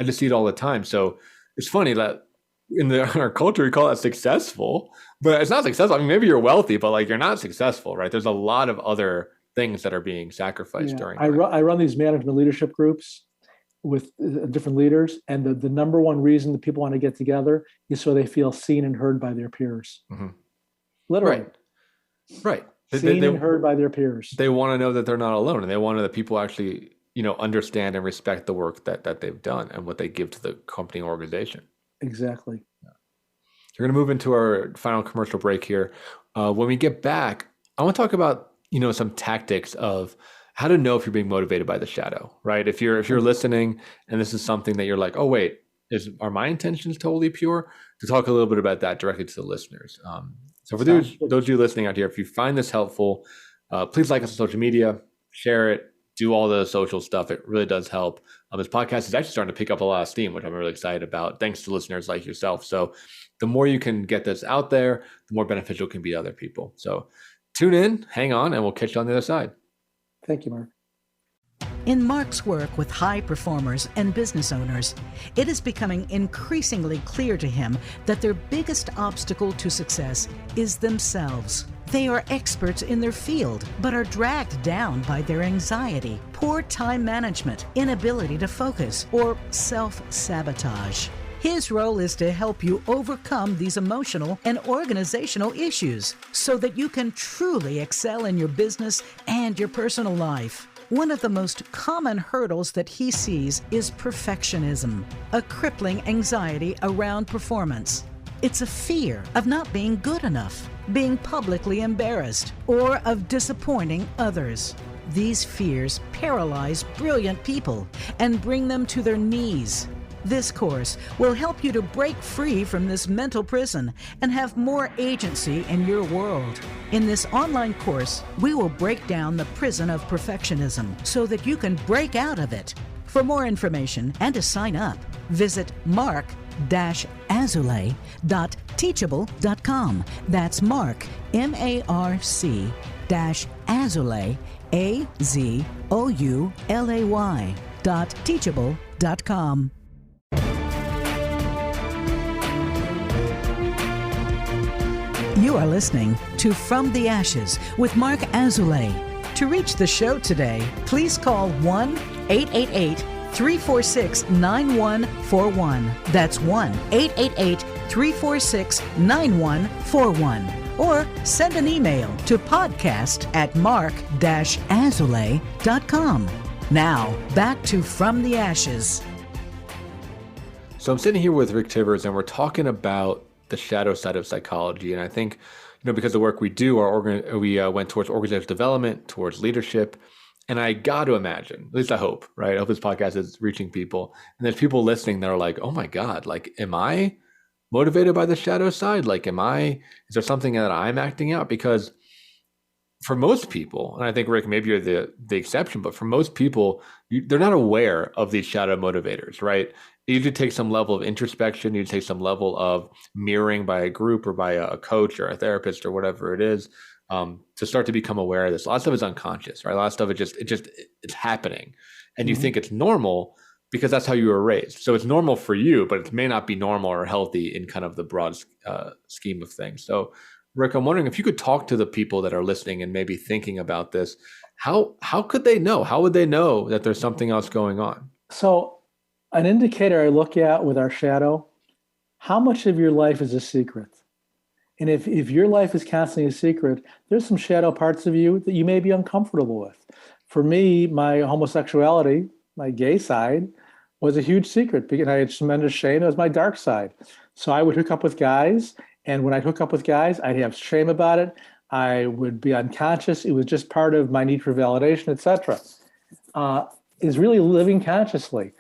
just see it all the time. So it's funny that in our culture, we call that successful, but it's not successful. I mean, maybe you're wealthy, but like you're not successful, right? There's a lot of other things that are being sacrificed during. I run these management leadership groups with different leaders, and the number one reason that people want to get together is so they feel seen and heard by their peers. Mm-hmm. Literally, right. Seen and heard by their peers. They want to know that they're not alone, and they want that people actually, understand and respect the work that they've done and what they give to the company or organization. Exactly. Yeah. We're going to move into our final commercial break here. When we get back, I want to talk about, some tactics of how to know if you're being motivated by the shadow, right? If you're listening and this is something that you're like, oh, wait, are my intentions totally pure? To talk a little bit about that directly to the listeners. So for those of you listening out here, if you find this helpful, please like us on social media, share it, do all the social stuff. It really does help. This podcast is actually starting to pick up a lot of steam, which I'm really excited about, thanks to listeners like yourself. So the more you can get this out there, the more beneficial it can be to other people. So tune in, hang on, and we'll catch you on the other side. Thank you, Mark. In Mark's work with high performers and business owners, it is becoming increasingly clear to him that their biggest obstacle to success is themselves. They are experts in their field, but are dragged down by their anxiety, poor time management, inability to focus, or self-sabotage. His role is to help you overcome these emotional and organizational issues so that you can truly excel in your business and your personal life. One of the most common hurdles that he sees is perfectionism, a crippling anxiety around performance. It's a fear of not being good enough, being publicly embarrassed, or of disappointing others. These fears paralyze brilliant people and bring them to their knees. This course will help you to break free from this mental prison and have more agency in your world. In this online course, we will break down the prison of perfectionism so that you can break out of it. For more information and to sign up, visit mark-azulay.teachable.com. That's Mark, MARC-Azulay, AZOULAY.teachable.com. You are listening to From the Ashes with Mark Azulay. To reach the show today, please call 1-888-346-9141. That's 1-888-346-9141. Or send an email to podcast@mark-azulay.com. Now, back to From the Ashes. So I'm sitting here with Rick Tivers, and we're talking about the shadow side of psychology. And I think, because the work we do, we went towards organizational development, towards leadership. And I got to imagine, at least I hope, right? I hope this podcast is reaching people. And there's people listening that are like, oh my God, like, am I motivated by the shadow side? Like, is there something that I'm acting out? Because for most people, and I think, Rick, maybe you're the exception, but for most people, they're not aware of these shadow motivators, right? It usually takes some level of introspection. You take some level of mirroring by a group or by a coach or a therapist or whatever it is, to start to become aware of this. A lot of stuff is unconscious, right? A lot of stuff it's happening, and you think it's normal because that's how you were raised. So it's normal for you, but it may not be normal or healthy in kind of the broad scheme of things. So, Rick, I'm wondering if you could talk to the people that are listening and maybe thinking about this. How could they know? How would they know that there's something else going on? So, an indicator I look at with our shadow, how much of your life is a secret? And if your life is constantly a secret, there's some shadow parts of you that you may be uncomfortable with. For me, my homosexuality, my gay side, was a huge secret because I had tremendous shame. It was my dark side. So I would hook up with guys, and when I'd hook up with guys, I'd have shame about it. I would be unconscious. It was just part of my need for validation, etc. Is really living consciously.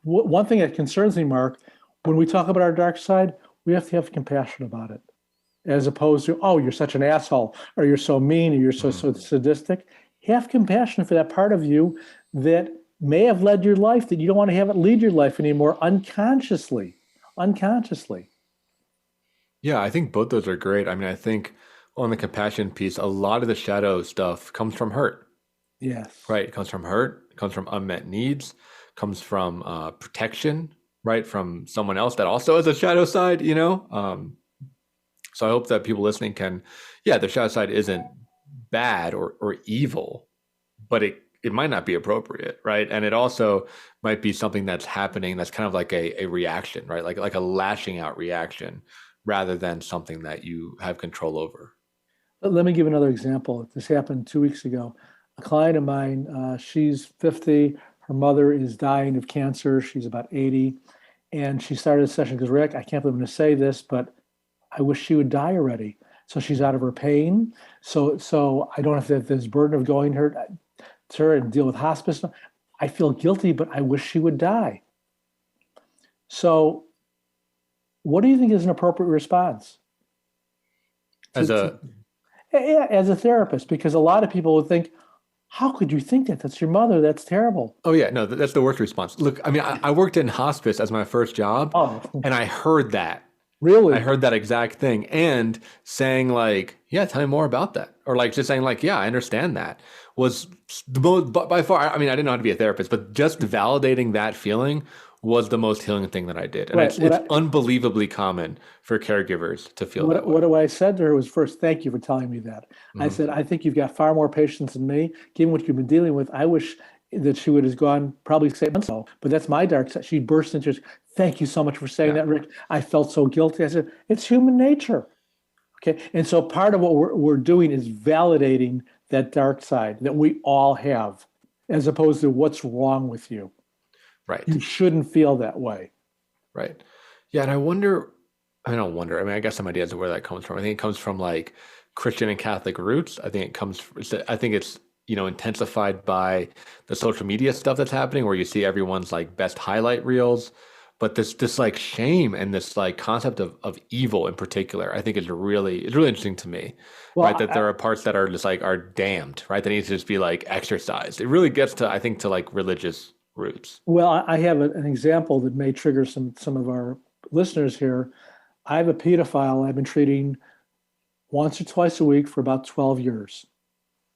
One thing that concerns me, Mark, when we talk about our dark side, we have to have compassion about it, as opposed to, oh, you're such an asshole, or you're so mean, or you're so sadistic. Have compassion for that part of you that may have led your life, that you don't want to have it lead your life anymore unconsciously. Unconsciously. Yeah, I think both those are great. I mean, I think on the compassion piece, a lot of the shadow stuff comes from hurt, Yes. right? It comes from hurt, it comes from unmet needs, comes from protection, right? From someone else that also has a shadow side, you know? So I hope that people listening can, yeah, the shadow side isn't bad or evil, but it might not be appropriate, right? And it also might be something that's happening that's kind of like a reaction, right? Like a lashing out reaction rather than something that you have control over. Let me give another example. This happened 2 weeks ago. A client of mine, she's 50. Her mother is dying of cancer. She's about 80. And she started a session because, Rick, I can't believe I'm going to say this, but I wish she would die already. So she's out of her pain. So I don't have to have this burden of going to her and deal with hospice. I feel guilty, but I wish she would die. So what do you think is an appropriate response? As a therapist, because a lot of people would think, how could you think that? That's your mother. That's terrible. Oh, yeah. No, that's the worst response. Look, I mean, I worked in hospice as my first job, and I heard that. Really? I heard that exact thing. And saying like, yeah, tell me more about that. Or like just saying like, yeah, I understand that was the most, by far, I mean, I didn't know how to be a therapist, but just validating that feeling was the most healing thing that I did. And it's unbelievably common for caregivers to feel that way. What I said to her was, first, thank you for telling me that. I said, I think you've got far more patience than me. Given what you've been dealing with, I wish that she would have gone probably 6 months ago. But that's my dark side. She burst into, thank you so much for saying that, Rick. I felt so guilty. I said, it's human nature. Okay. And so part of what we're doing is validating that dark side that we all have, as opposed to what's wrong with you. Right. You shouldn't feel that way. Right. Yeah. And I mean, I guess some ideas of where that comes from. I think it comes from like Christian and Catholic roots. I think it's, intensified by the social media stuff that's happening where you see everyone's like best highlight reels. But this like shame and this like concept of evil in particular, I think it's really interesting to me, right? That there are parts that are just like are damned, right? That needs to just be like exercised. It really gets to, I think, to like religious roots. Well, I have an example that may trigger some of our listeners here. I have a pedophile I've been treating once or twice a week for about 12 years.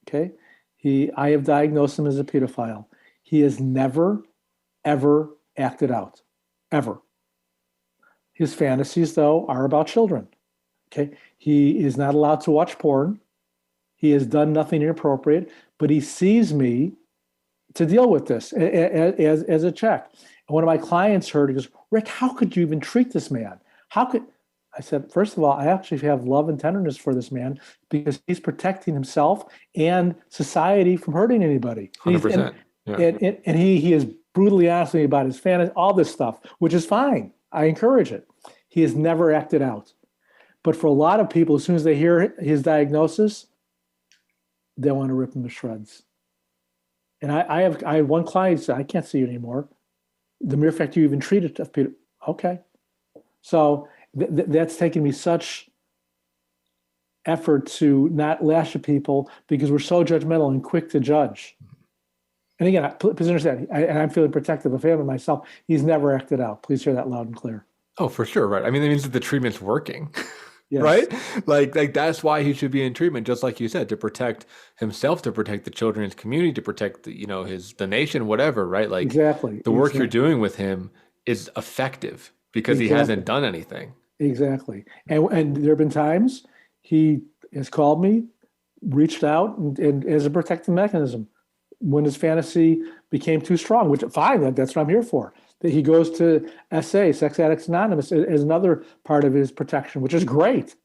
Okay. I have diagnosed him as a pedophile. He has never, ever acted out, ever. His fantasies, though, are about children. Okay. He is not allowed to watch porn. He has done nothing inappropriate, but he sees me to deal with this as a check. And one of my clients heard, he goes, Rick, how could you even treat this man? I said, first of all, I actually have love and tenderness for this man because he's protecting himself and society from hurting anybody. 100%. And he is brutally honest with me about his fantasy, all this stuff, which is fine. I encourage it. He has never acted out. But for a lot of people, as soon as they hear his diagnosis, they want to rip him to shreds. And I have one client who said, I can't see you anymore. The mere fact you even treated Peter, okay. So that's taken me such effort to not lash at people because we're so judgmental and quick to judge. And again, please understand, and I'm feeling protective of him and myself. He's never acted out. Please hear that loud and clear. Oh, for sure, right? I mean, that means that the treatment's working. Yes. Right? Like that's why he should be in treatment, just like you said, to protect himself, to protect the children in his community, to protect the nation, whatever, right? Like exactly. The work you're doing with him is effective because he hasn't done anything. Exactly. And there have been times he has called me, reached out, and as a protective mechanism when his fantasy became too strong, which fine, that's what I'm here for. That he goes to SA, Sex Addicts Anonymous, as another part of his protection, which is great.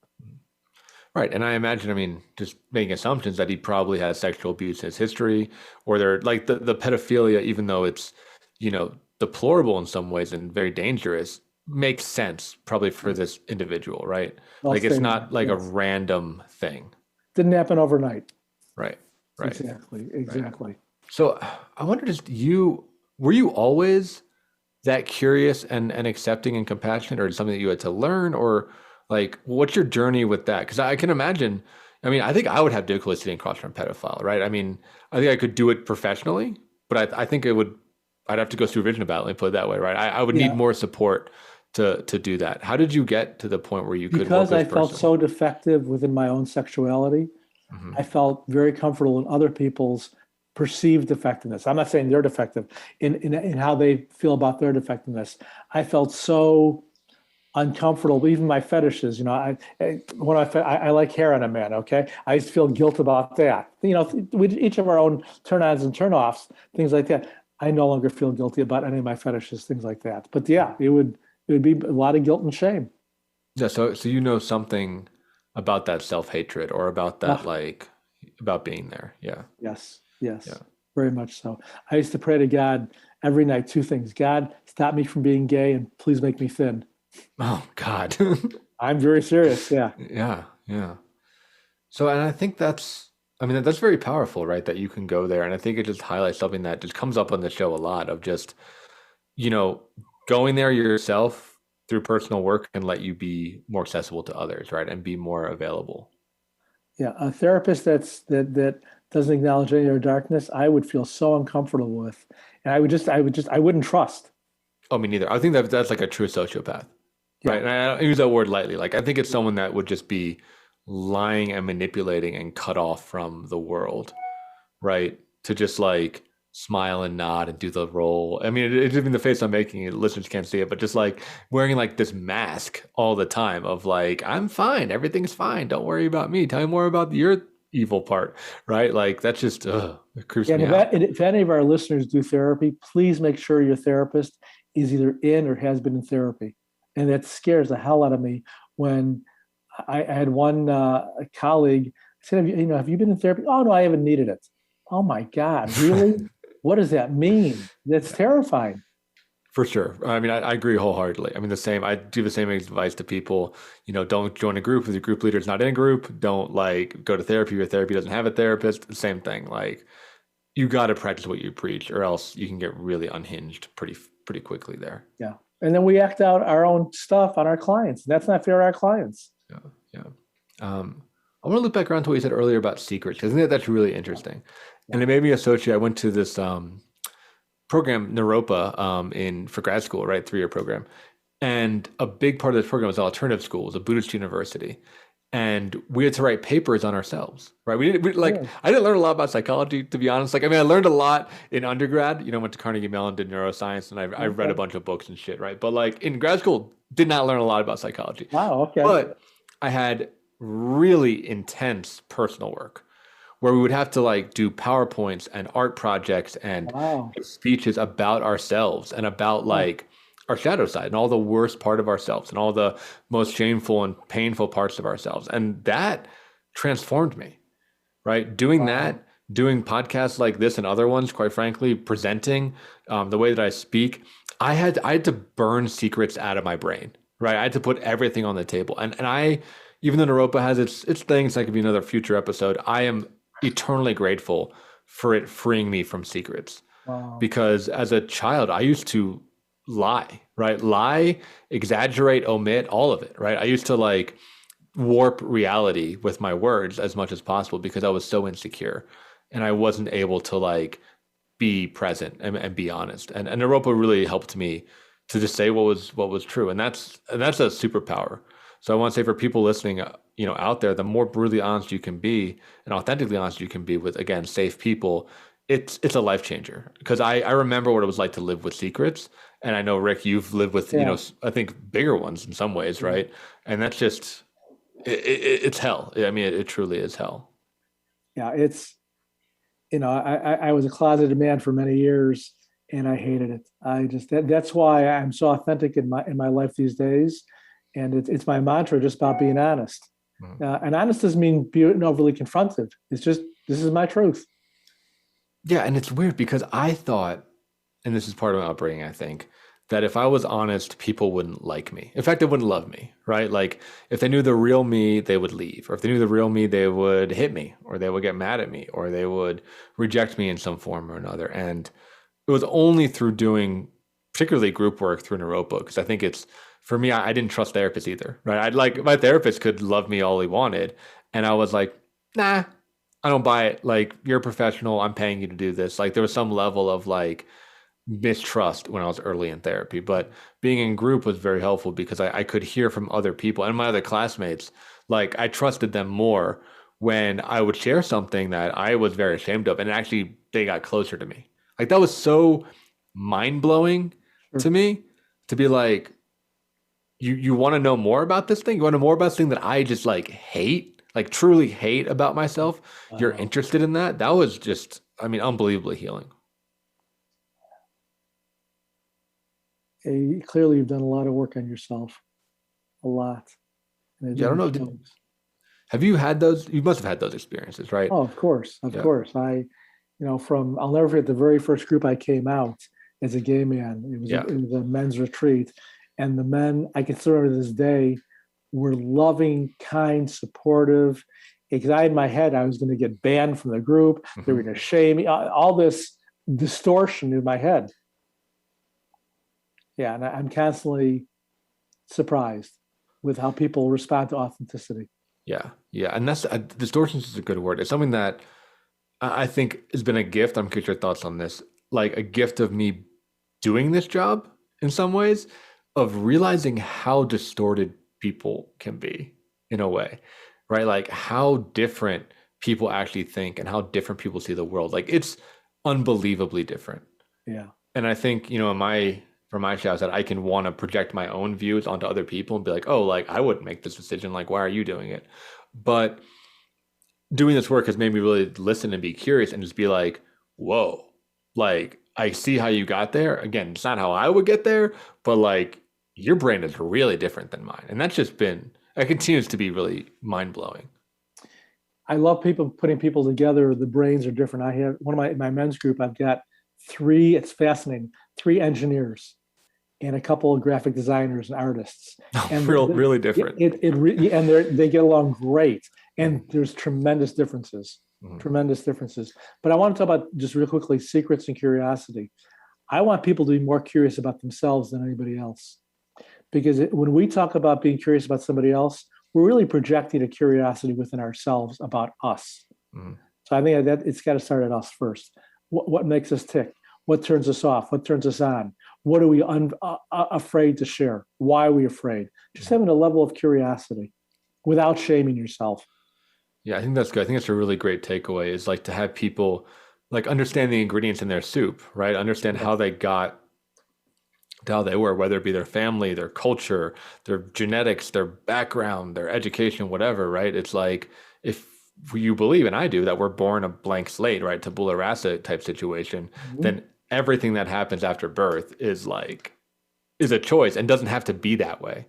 Right. And I imagine, I mean, just making assumptions that he probably has sexual abuse in his history, or they're like the pedophilia, even though it's, deplorable in some ways and very dangerous, makes sense probably for this individual, right? Well Like it's stated. not like a Yes. random thing. Didn't happen overnight. Right. Right. Exactly. So I wonder, were you always that curious and accepting and compassionate, or something that you had to learn, or like what's your journey with that? Because I can imagine, I mean, I think I would have difficulty sitting across from a pedophile, right? I mean, I think I could do it professionally, but I think I'd have to go through vision about it, let me put it that way, right? I would need Yeah. more support to do that. How did you get to the point where you could work Because with I this felt person? so defective within my own sexuality, Mhm. I felt very comfortable in other people's perceived defectiveness. I'm not saying they're defective in how they feel about their defectiveness. I felt so uncomfortable. Even my fetishes, I like hair on a man. Okay, I used to feel guilt about that. We each have our own turn-ons and turn-offs, things like that. I no longer feel guilty about any of my fetishes, things like that. But yeah, it would be a lot of guilt and shame. Yeah, so you know something about that self-hatred, or about that, Oh, like about being there. Yeah. yes, Yeah. yes, very much so. I used to pray to God every night two things: God, stop me from being gay, and please make me thin. Oh God. I'm very serious. Yeah. Yeah, yeah. So, and I think I mean, that's very powerful, right? That you can go there. And I think it just highlights something that just comes up on the show a lot, of just, you know, going there yourself through personal work can let you be more accessible to others, right? And be more available. Yeah, a therapist that doesn't acknowledge any of their darkness, I would feel so uncomfortable with, and I wouldn't trust. Oh, me neither. I think that's like a true sociopath, right? Yeah, And I don't use that word lightly. Like, I think it's someone that would just be lying and manipulating and cut off from the world, right? To just like smile and nod and do the role. I mean, it's even the face I'm making, listeners can't see it, but just like wearing like this mask all the time of like, I'm fine, everything's fine, don't worry about me. Tell me more about your evil part, right? Like that's just, it creeps yeah. And me out. if any of our listeners do therapy, please make sure your therapist is either in or has been in therapy, and that scares the hell out of me. When I had one colleague said, have you been in therapy? Oh no, I haven't needed it. Oh my God, really? What does that mean? That's terrifying. For sure. I mean, I agree wholeheartedly. I mean, I do the same advice to people, don't join a group if your group leader is not in a group. Don't like go to therapy. Your therapy doesn't have a therapist. Same thing. Like you got to practice what you preach, or else you can get really unhinged pretty quickly there. Yeah. And then we act out our own stuff on our clients. That's not fair to our clients. Yeah. Yeah. I want to loop back around to what you said earlier about secrets, because I think that's really interesting. And it made me associate. I went to this program, Naropa, for grad school, right? 3-year program. And a big part of this program was alternative school. It was a Buddhist university. And we had to write papers on ourselves, right? I didn't learn a lot about psychology, to be honest. Like, I mean, I learned a lot in undergrad, went to Carnegie Mellon, did neuroscience, and I read a bunch of books and shit, right? But like in grad school, did not learn a lot about psychology. Wow. Okay. But I had really intense personal work where we would have to like do PowerPoints and art projects and Wow. speeches about ourselves and about like our shadow side and all the worst part of ourselves and all the most shameful and painful parts of ourselves. And that transformed me, right? Doing that, doing podcasts like this and other ones, quite frankly, presenting the way that I speak, I had to burn secrets out of my brain, right? I had to put everything on the table. And even though Naropa has its things, that could be another future episode, I am eternally grateful for it freeing me from secrets. Wow. Because as a child, I used to lie, right? Lie, exaggerate, omit, all of it, right? I used to like warp reality with my words as much as possible because I was so insecure and I wasn't able to like be present and be honest. And Naropa really helped me to just say what was true. And that's a superpower. So I want to say for people listening, out there, the more brutally honest you can be and authentically honest you can be with, again, safe people, it's a life changer. Because I remember what it was like to live with secrets. And I know, Rick, you've lived with, I think bigger ones in some ways, right? And that's just, it's hell. I mean, it truly is hell. Yeah, it's, I was a closeted man for many years and I hated it. That's why I'm so authentic in my life these days. And it's my mantra, just about being honest. And honest doesn't mean being overly confrontive. It's just, this is my truth. Yeah. And it's weird because I thought, and this is part of my upbringing, I think, that if I was honest, people wouldn't like me. In fact, they wouldn't love me, right? Like if they knew the real me, they would leave. Or if they knew the real me, they would hit me, or they would get mad at me, or they would reject me in some form or another. And it was only through doing particularly group work through Neurobook, because I think it's, for me, I didn't trust therapists either, right? I'd like, my therapist could love me all he wanted. And I was like, nah, I don't buy it. Like, you're a professional. I'm paying you to do this. Like, there was some level of like mistrust when I was early in therapy, but being in group was very helpful because I could hear from other people and my other classmates. Like, I trusted them more when I would share something that I was very ashamed of, and actually they got closer to me. Like, that was so mind-blowing to me, to be like, you want to know more about this thing? You want to know more about this thing that I just like hate, like truly hate about myself? You're interested in that? That was just, I mean, unbelievably healing. Clearly, you've done a lot of work on yourself, a lot. Yeah, I don't know. Have you had those? You must have had those experiences, right? Oh, of course. Of course. I'll never forget the very first group I came out as a gay man. It was a men's retreat. And the men, I can still remember this day, were loving, kind, supportive. Because in my head, I was going to get banned from the group. They were going to shame me. All this distortion in my head. Yeah, and I'm constantly surprised with how people respond to authenticity. Yeah, and that's distortions is a good word. It's something that I think has been a gift. I'm curious your thoughts on this. Like a gift of me doing this job in some ways, of realizing how distorted people can be in a way, right? Like how different people actually think and how different people see the world. Like it's unbelievably different. Yeah. And I think, for my shows that I can want to project my own views onto other people and be like, oh, like I wouldn't make this decision. Like, why are you doing it? But doing this work has made me really listen and be curious and just be like, whoa, like I see how you got there. Again, it's not how I would get there, but like your brain is really different than mine. And that's just it continues to be really mind blowing. I love putting people together. The brains are different. I have one of my men's group, I've got it's fascinating, 3 engineers and a couple of graphic designers and artists. And really different. And they get along great. And there's tremendous differences. But I want to talk about just real quickly, secrets and curiosity. I want people to be more curious about themselves than anybody else. Because when we talk about being curious about somebody else, we're really projecting a curiosity within ourselves about us. So I think that it's got to start at us first. What makes us tick? What turns us off? What turns us on? What are we afraid to share? Why are we afraid? Just having a level of curiosity without shaming yourself. Yeah, I think that's good. I think it's a really great takeaway is like to have people like understand the ingredients in their soup, right? Understand how they got to how they were, whether it be their family, their culture, their genetics, their background, their education, whatever, right? It's like if you believe, and I do, that we're born a blank slate, right? Tabula rasa type situation, then everything that happens after birth is a choice and doesn't have to be that way,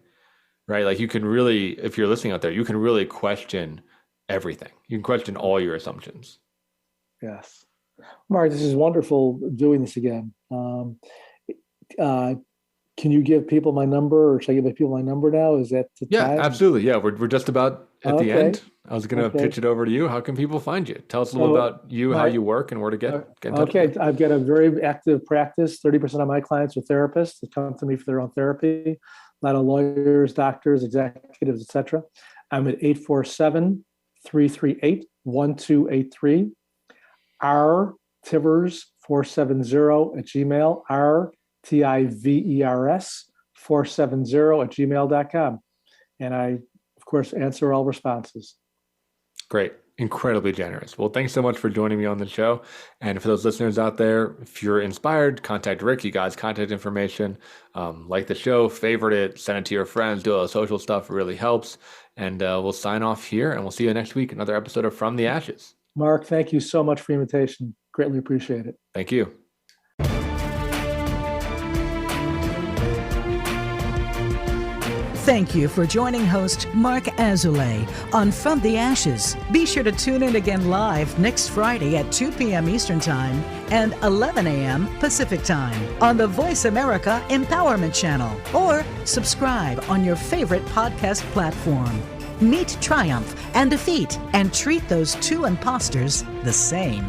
right? Like you can really, if you're listening out there, you can really question everything. You can question all your assumptions. Yes. Mark, this is wonderful doing this again. Can you give people my number, or should I give people my number now? Is that the time? Absolutely. Yeah, we're just about at the end. I was going to pitch it over to you. How can people find you? Tell us a little about you, how you work, and where to get in touch with you. I've got a very active practice. 30% of my clients are therapists that come to me for their own therapy. A lot of lawyers, doctors, executives, etc. I'm at 847-338-1283. R Tivers 470 at Gmail. RTIVERS 470 at gmail.com. And I, of course, answer all responses. Great. Incredibly generous. Well, thanks so much for joining me on the show. And for those listeners out there, if you're inspired, contact Rick. You guys, contact information. Like the show, favorite it, send it to your friends, do all the social stuff. It really helps. And we'll sign off here, and we'll see you next week. Another episode of From the Ashes. Mark, thank you so much for the invitation. Greatly appreciate it. Thank you. Thank you for joining host Mark Azoulay on From the Ashes. Be sure to tune in again live next Friday at 2 p.m. Eastern Time and 11 a.m. Pacific Time on the Voice America Empowerment Channel, or subscribe on your favorite podcast platform. Meet triumph and defeat and treat those two imposters the same.